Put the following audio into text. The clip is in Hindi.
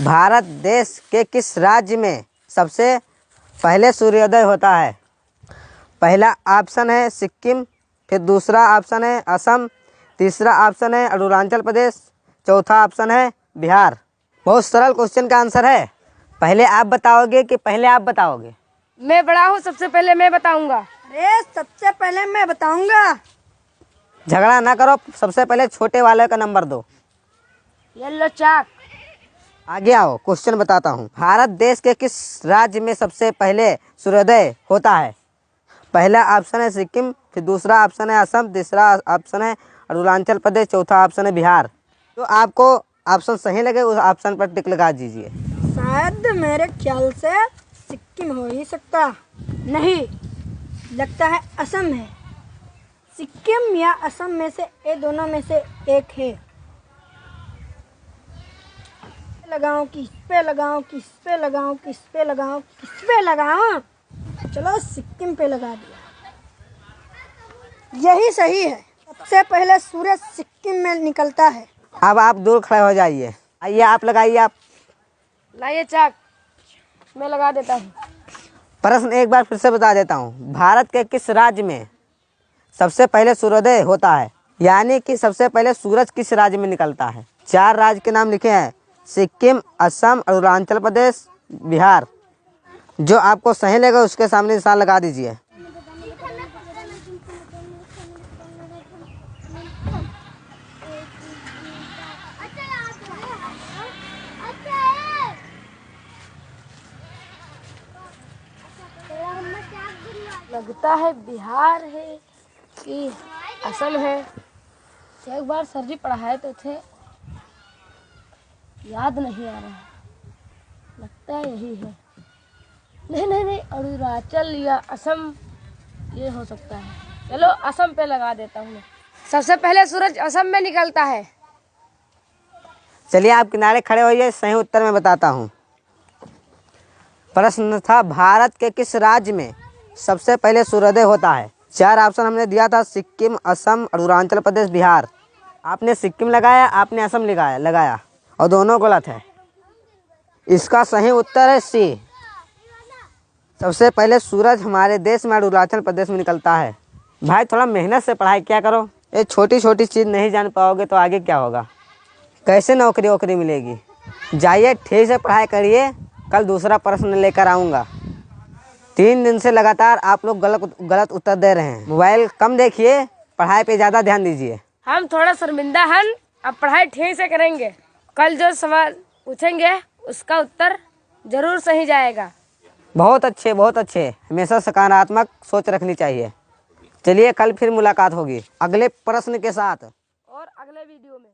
भारत देश के किस राज्य में सबसे पहले सूर्योदय होता है? पहला ऑप्शन है सिक्किम, फिर दूसरा ऑप्शन है असम, तीसरा ऑप्शन है अरुणाचल प्रदेश, चौथा ऑप्शन है बिहार। बहुत सरल क्वेश्चन का आंसर है। पहले आप बताओगे कि पहले आप बताओगे? मैं बड़ा हूँ, सबसे पहले मैं बताऊंगा। अरे सबसे पहले मैं बताऊंगा। झगड़ा ना करो, सबसे पहले छोटे वाले का नंबर दो। येलो चाक। आगे आओ, क्वेश्चन बताता हूँ। भारत देश के किस राज्य में सबसे पहले सूर्योदय होता है? पहला ऑप्शन है सिक्किम, फिर दूसरा ऑप्शन है असम, तीसरा ऑप्शन है अरुणाचल प्रदेश, चौथा ऑप्शन है बिहार। तो आपको ऑप्शन सही लगे उस ऑप्शन पर टिक लगा दीजिए। शायद मेरे ख्याल से सिक्किम हो ही सकता नहीं, लगता है असम है। सिक्किम या असम में से ये दोनों में से एक है। लगाऊं किस पे लगाऊं, किस पे लगाऊं, किस पे लगाऊं, किस पे लगाऊं? चलो सिक्किम पे लगा दिया, यही सही है। सबसे पहले सूरज सिक्किम में निकलता है। अब आप दूर खड़े हो जाइए। आइए आप लगाइए। आप लाइए चाक, मैं लगा देता हूँ। प्रश्न एक बार फिर से बता देता हूँ। भारत के किस राज्य में सबसे पहले सूर्योदय होता है? यानी कि सबसे पहले सूरज किस राज्य में निकलता है? 4 राज्य के नाम लिखे हैं, सिक्किम, असम, अरुणाचल प्रदेश, बिहार। जो आपको सही लगे उसके सामने निशान लगा दीजिए। लगता है बिहार है कि असम है। एक बार सर जी पढ़ाए तो थे, याद नहीं आ रहा है। लगता है यही है। नहीं नहीं नहीं, अरुणाचल या असम ये हो सकता है। चलो असम पे लगा देता हूँ। सबसे पहले सूरज असम में निकलता है। चलिए आप किनारे खड़े होइए, सही उत्तर मैं बताता हूँ। प्रश्न था भारत के किस राज्य में सबसे पहले सूर्योदय होता है? 4 ऑप्शन हमने दिया था, सिक्किम, असम, अरुणाचल प्रदेश, बिहार। आपने सिक्किम लगाया, आपने असम लगाया और दोनों गलत है। इसका सही उत्तर है सी। सबसे पहले सूरज हमारे देश में अरुणाचल प्रदेश में निकलता है। भाई थोड़ा मेहनत से पढ़ाई क्या करो। ये छोटी छोटी चीज़ नहीं जान पाओगे तो आगे क्या होगा? कैसे नौकरी वोकरी मिलेगी? जाइए ठीक से पढ़ाई करिए, कल दूसरा प्रश्न लेकर आऊँगा। 3 दिन से लगातार आप लोग गलत उत्तर दे रहे हैं। मोबाइल कम देखिए, पढ़ाई पे ज़्यादा ध्यान दीजिए। हम थोड़ा शर्मिंदा हैं, अब पढ़ाई ठीक से करेंगे। कल जो सवाल पूछेंगे उसका उत्तर जरूर सही जाएगा। बहुत अच्छे, बहुत अच्छे। हमेशा सकारात्मक सोच रखनी चाहिए। चलिए कल फिर मुलाकात होगी अगले प्रश्न के साथ और अगले वीडियो में।